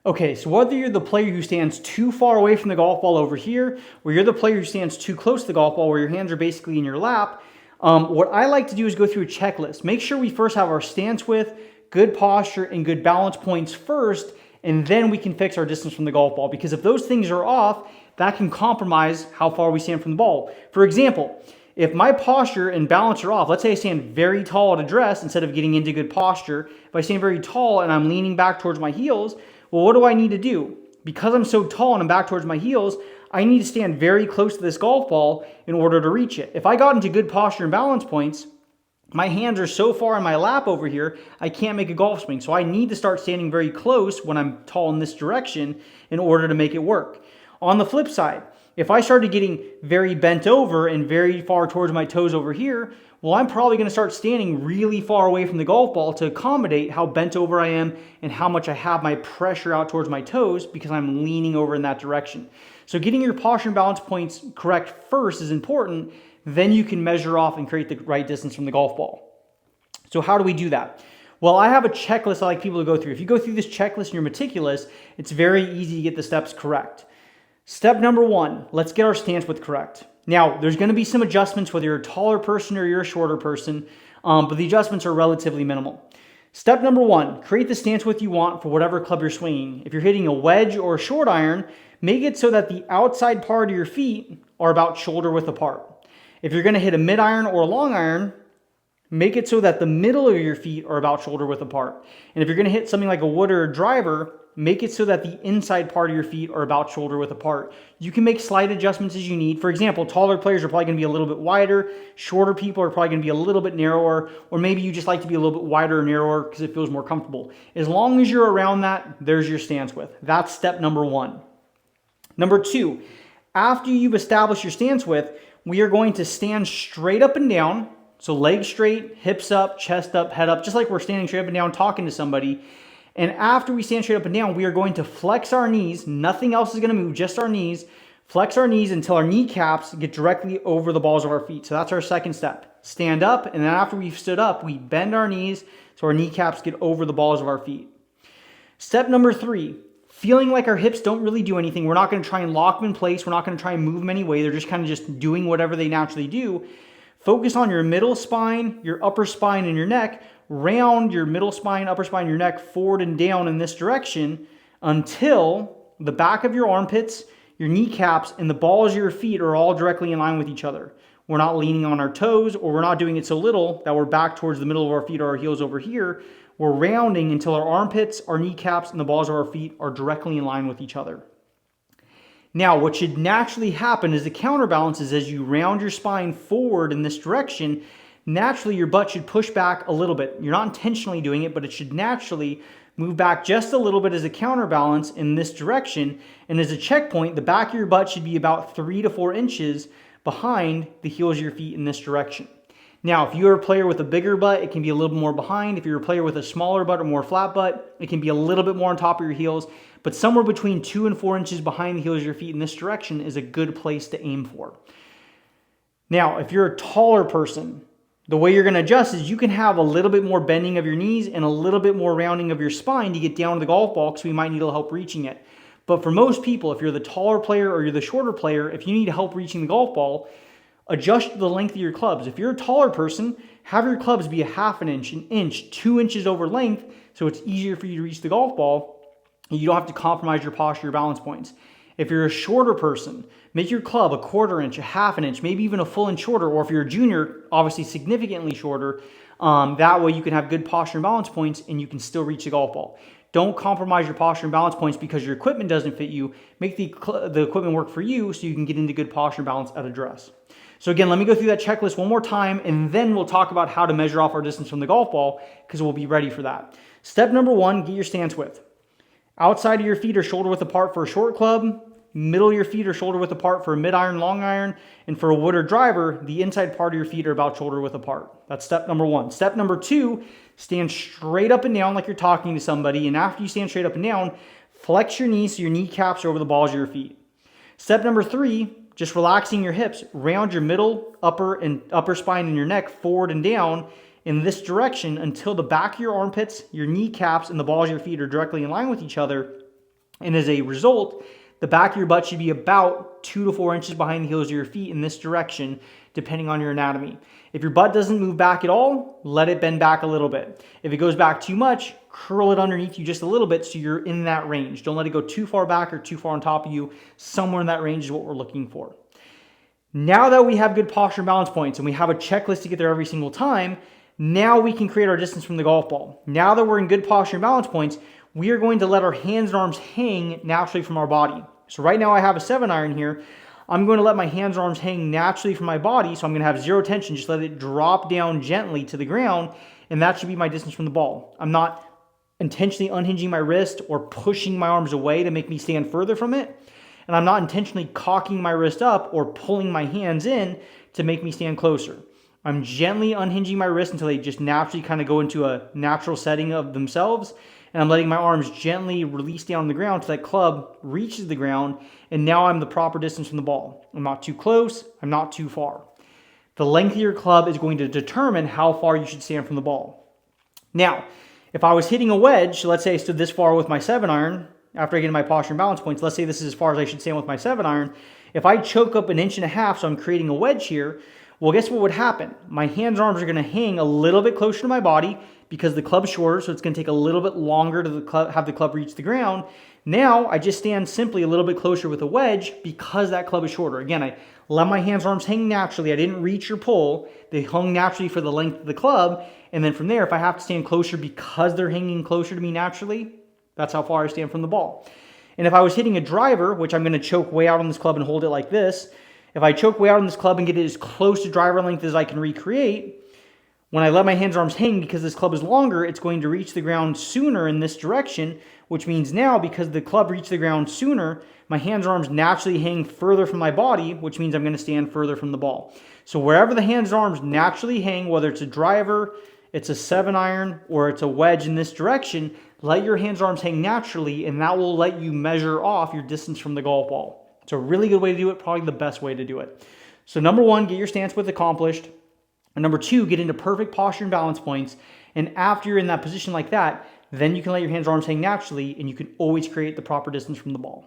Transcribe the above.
Okay, so whether you're the player who stands too far away from the golf ball over here, or you're the player who stands too close to the golf ball where your hands are basically in your lap, what I like to do is go through a checklist. Make sure we first have our stance width, good posture, and good balance points first, and then we can fix our distance from the golf ball. Because if those things are off, that can compromise how far we stand from the ball. For example, if my posture and balance are off, let's say I stand very tall at address instead of getting into good posture. If I stand very tall and I'm leaning back towards my heels, well, what do I need to do? Because I'm so tall and I'm back towards my heels, I need to stand very close to this golf ball in order to reach it. If I got into good posture and balance points, my hands are so far in my lap over here, I can't make a golf swing. So I need to start standing very close when I'm tall in this direction in order to make it work. On the flip side, if I started getting very bent over and very far towards my toes over here, well, I'm probably going to start standing really far away from the golf ball to accommodate how bent over I am and how much I have my pressure out towards my toes because I'm leaning over in that direction. So getting your posture and balance points correct first is important. Then you can measure off and create the right distance from the golf ball. So how do we do that? Well, I have a checklist I like people to go through. If you go through this checklist and you're meticulous, it's very easy to get the steps correct. Step number 1, let's get our stance width correct. Now, there's going to be some adjustments whether you're a taller person or you're a shorter person, but the adjustments are relatively minimal. Step number 1, create the stance width you want for whatever club you're swinging. If you're hitting a wedge or a short iron, make it so that the outside part of your feet are about shoulder width apart. If you're going to hit a mid iron or a long iron, make it so that the middle of your feet are about shoulder width apart. And if you're going to hit something like a wood or a driver, make it so that the inside part of your feet are about shoulder width apart. You can make slight adjustments as you need. For example, taller players are probably going to be a little bit wider. Shorter people are probably going to be a little bit narrower, or maybe you just like to be a little bit wider or narrower because it feels more comfortable. As long as you're around that, there's your stance width. That's step number 1. Number 2, after you've established your stance width, we are going to stand straight up and down. So legs straight, hips up, chest up, head up, just like we're standing straight up and down talking to somebody. And after we stand straight up and down, we are going to flex our knees. Nothing else is going to move, just our knees. Flex our knees until our kneecaps get directly over the balls of our feet. So that's our second step. Stand up, and then after we've stood up, we bend our knees so our kneecaps get over the balls of our feet. Step number 3, feeling like our hips don't really do anything. We're not going to try and lock them in place. We're not going to try and move them anyway. They're just kind of just doing whatever they naturally do. Focus on your middle spine, your upper spine, and your neck. Round your middle spine, upper spine, your neck forward and down in this direction until the back of your armpits, your kneecaps, and the balls of your feet are all directly in line with each other. We're not leaning on our toes, or we're not doing it so little that we're back towards the middle of our feet or our heels over here. We're rounding until our armpits, our kneecaps, and the balls of our feet are directly in line with each other. Now, what should naturally happen is the counterbalance is as you round your spine forward in this direction, naturally your butt should push back a little bit. You're not intentionally doing it, but it should naturally move back just a little bit as a counterbalance in this direction. And as a checkpoint, the back of your butt should be about 3 to 4 inches behind the heels of your feet in this direction. Now, if you're a player with a bigger butt, it can be a little more behind. If you're a player with a smaller butt or more flat butt, it can be a little bit more on top of your heels. But somewhere between 2 and 4 inches behind the heels of your feet in this direction is a good place to aim for. Now, if you're a taller person, the way you're going to adjust is you can have a little bit more bending of your knees and a little bit more rounding of your spine to get down to the golf ball because we might need a little help reaching it. But for most people, if you're the taller player or you're the shorter player, if you need help reaching the golf ball, adjust the length of your clubs. If you're a taller person, have your clubs be a half an inch, 2 inches over length, so it's easier for you to reach the golf ball. And you don't have to compromise your posture, your balance points. If you're a shorter person, make your club a quarter inch, a half an inch, maybe even a full inch shorter. Or if you're a junior, obviously significantly shorter. That way you can have good posture and balance points and you can still reach the golf ball. Don't compromise your posture and balance points because your equipment doesn't fit you. Make the equipment work for you so you can get into good posture and balance at address. So again, let me go through that checklist one more time and then we'll talk about how to measure off our distance from the golf ball because we'll be ready for that. Step number 1, get your stance width. Outside of your feet are shoulder width apart for a short club. Middle of your feet are shoulder width apart for a mid iron, long iron. And for a wood or driver, the inside part of your feet are about shoulder width apart. That's step number 1. Step number 2, stand straight up and down like you're talking to somebody. And after you stand straight up and down, flex your knees so your kneecaps are over the balls of your feet. Step number 3, just relaxing your hips. Round your middle, upper spine and your neck forward and down in this direction until the back of your armpits, your kneecaps, and the balls of your feet are directly in line with each other. And as a result, the back of your butt should be about 2 to 4 inches behind the heels of your feet in this direction, depending on your anatomy. If your butt doesn't move back at all, let it bend back a little bit. If it goes back too much, curl it underneath you just a little bit so you're in that range. Don't let it go too far back or too far on top of you. Somewhere in that range is what we're looking for. Now that we have good posture and balance points and we have a checklist to get there every single time, now we can create our distance from the golf ball. Now that we're in good posture and balance points, we are going to let our hands and arms hang naturally from our body. So right now I have a 7-iron here. I'm going to let my hands and arms hang naturally from my body, so I'm going to have zero tension. Just let it drop down gently to the ground, and that should be my distance from the ball. I'm not intentionally unhinging my wrist or pushing my arms away to make me stand further from it, and I'm not intentionally cocking my wrist up or pulling my hands in to make me stand closer. I'm gently unhinging my wrist until they just naturally kind of go into a natural setting of themselves, and I'm letting my arms gently release down on the ground till that club reaches the ground, and now I'm the proper distance from the ball. I'm not too close, I'm not too far. The length of your club is going to determine how far you should stand from the ball. Now, if I was hitting a wedge, let's say I stood this far with my 7-iron, after I get my posture and balance points, let's say this is as far as I should stand with my 7-iron. If I choke up 1.5 inches, so I'm creating a wedge here, well, guess what would happen? My hands and arms are going to hang a little bit closer to my body because the club's shorter, so it's going to take a little bit longer to have the club reach the ground. Now, I just stand simply a little bit closer with a wedge because that club is shorter. Again, I let my hands and arms hang naturally. I didn't reach or pull. They hung naturally for the length of the club. And then from there, if I have to stand closer because they're hanging closer to me naturally, that's how far I stand from the ball. And if I was hitting a driver, which I'm going to choke way out on this club and hold it like this, if I choke way out on this club and get it as close to driver length as I can recreate, when I let my hands and arms hang because this club is longer, it's going to reach the ground sooner in this direction, which means now because the club reached the ground sooner, my hands and arms naturally hang further from my body, which means I'm going to stand further from the ball. So wherever the hands and arms naturally hang, whether it's a driver, it's a 7-iron, or it's a wedge in this direction, let your hands and arms hang naturally, and that will let you measure off your distance from the golf ball. It's a really good way to do it, probably the best way to do it. So number 1, get your stance width accomplished. And number 2, get into perfect posture and balance points. And after you're in that position like that, then you can let your hands and arms hang naturally, and you can always create the proper distance from the ball.